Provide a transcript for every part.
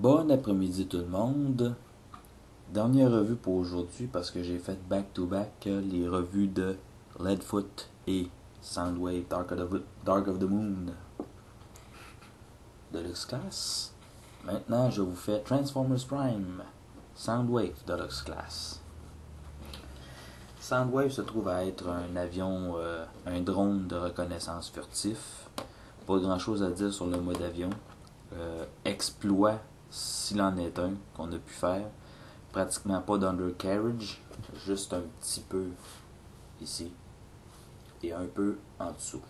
Bon après-midi tout le monde. Dernière revue pour aujourd'hui parce que j'ai fait back-to-back les revues de Leadfoot et Soundwave Dark of the Moon Deluxe Class. Maintenant, je vous fais Transformers Prime Soundwave Deluxe Class. Soundwave se trouve à être un avion, un drone de reconnaissance furtif. Pas grand chose à dire sur le mode avion. Exploit, s'il en est un, qu'on a pu faire. Pratiquement pas d'undercarriage, juste un petit peu ici et un peu en dessous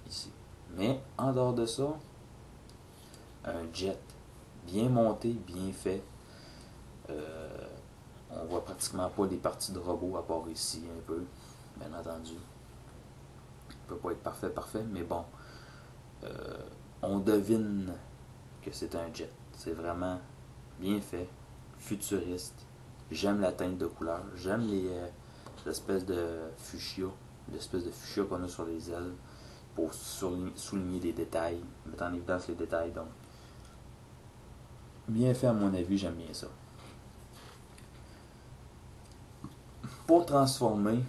ici. Mais en dehors de ça, un jet bien monté, bien fait. On voit pratiquement pas les parties de robot à part ici un peu, bien entendu. Il peut pas être parfait, mais bon, on devine que c'est un jet. C'est vraiment bien fait, futuriste. J'aime la teinte de couleur. J'aime l'espèce de fuchsia. L'espèce de fuchsia qu'on a sur les ailes pour souligner des détails, mettre en évidence les détails. Donc, bien fait à mon avis, j'aime bien ça. Pour transformer,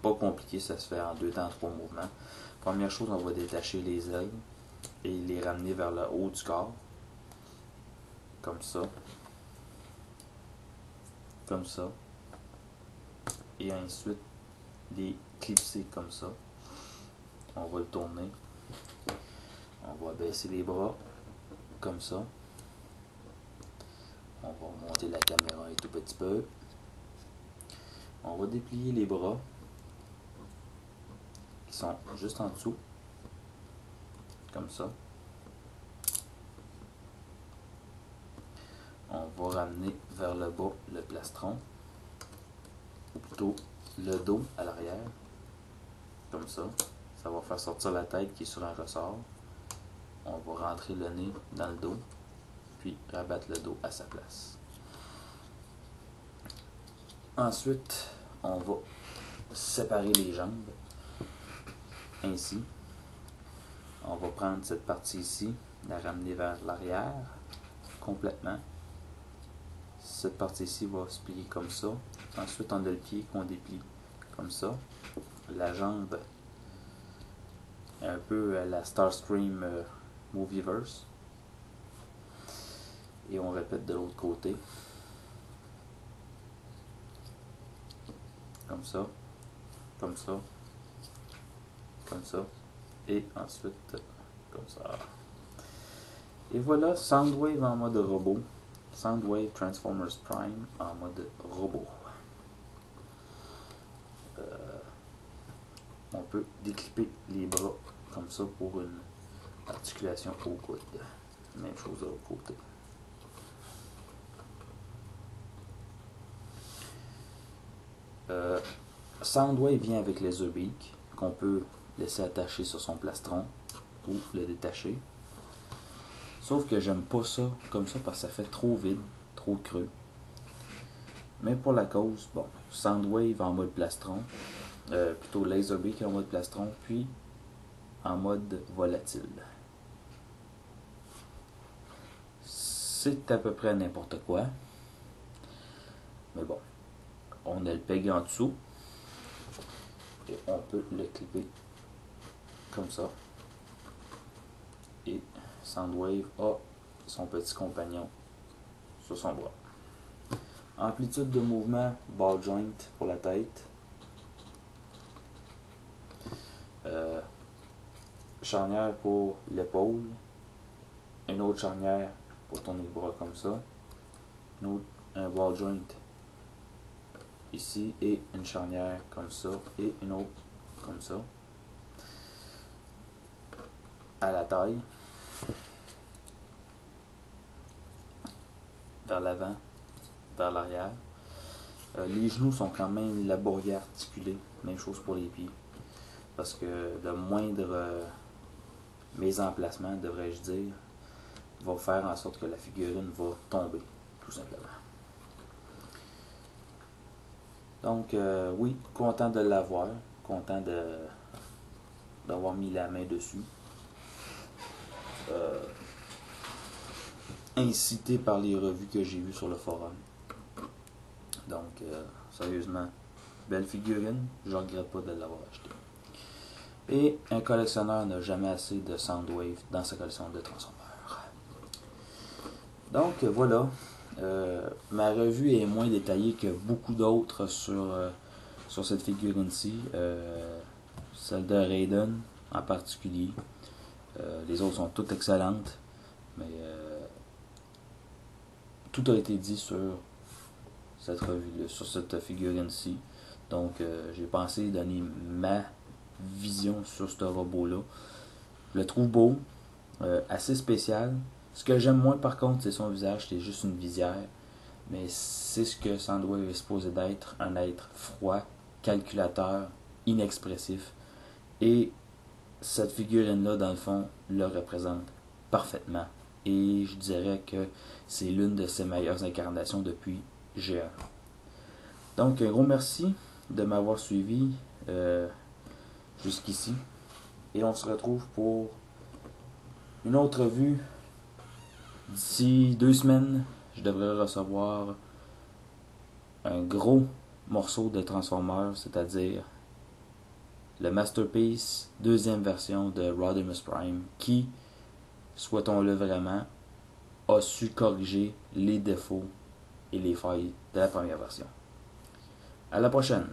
pas compliqué, ça se fait en 2 temps 3 mouvements. Première chose, on va détacher les ailes et les ramener vers le haut du corps. Comme ça. Comme ça. Et ensuite, les clipser comme ça. On va le tourner. On va baisser les bras. Comme ça. On va monter la caméra un tout petit peu. On va déplier les bras qui sont juste en dessous. Comme ça. On va ramener vers le bas le plastron. Ou plutôt le dos à l'arrière. Comme ça. Ça va faire sortir la tête qui est sur un ressort. On va rentrer le nez dans le dos. Puis rabattre le dos à sa place. Ensuite, on va séparer les jambes. Ainsi. On va prendre cette partie ici, la ramener vers l'arrière, complètement. Cette partie ici va se plier comme ça. Ensuite, on a le pied qu'on déplie comme ça. La jambe, un peu à la Starscream Movieverse. Et on répète de l'autre côté. Comme ça, comme ça, comme ça. Et ensuite, comme ça. Et voilà, Soundwave en mode robot. Soundwave Transformers Prime en mode robot. On peut déclipper les bras comme ça pour une articulation au coude. Même chose de l'autre côté. Soundwave vient avec Laserbeak qu'on peut laisser attacher sur son plastron ou le détacher. Sauf que j'aime pas ça comme ça parce que ça fait trop vide, trop creux. Mais pour la cause, bon, Soundwave en mode plastron, plutôt Laserbeak en mode plastron, puis en mode volatile. C'est à peu près n'importe quoi. Mais bon, on a le peg en dessous. Et on peut le clipper comme ça. Et Soundwave a son petit compagnon sur son bras. Amplitude de mouvement, ball joint pour la tête. Charnière pour l'épaule. Une autre charnière pour tourner le bras comme ça. Un ball joint ici et une charnière comme ça et une autre comme ça. À la taille. Vers l'avant, vers l'arrière. Les genoux sont quand même laborieux articulés. Même chose pour les pieds. Parce que le moindre mésemplacement, devrais-je dire, va faire en sorte que la figurine va tomber, tout simplement. Donc, oui, content de l'avoir. Content d'avoir mis la main dessus. incité par les revues que j'ai vues sur le forum. Donc, sérieusement, belle figurine, je regrette pas de l'avoir acheté. Et un collectionneur n'a jamais assez de Soundwave dans sa collection de Transformers. Donc voilà, ma revue est moins détaillée que beaucoup d'autres sur cette figurine-ci, celle de Raiden en particulier. Les autres sont toutes excellentes, mais tout a été dit sur cette revue, sur cette figurine-ci. Donc j'ai pensé donner ma vision sur ce robot-là. Je le trouve beau, assez spécial. Ce que j'aime moins par contre, c'est son visage, c'est juste une visière. Mais c'est ce que Soundwave est supposé d'être, un être froid, calculateur, inexpressif. Et cette figurine-là, dans le fond, le représente parfaitement. Et je dirais que c'est l'une de ses meilleures incarnations depuis G1. Donc, un gros merci de m'avoir suivi jusqu'ici. Et on se retrouve pour une autre revue. D'ici 2 semaines, je devrais recevoir un gros morceau de Transformers, c'est-à-dire le Masterpiece, deuxième version de Rodimus Prime, qui, souhaitons-le vraiment, a su corriger les défauts et les failles de la première version. À la prochaine!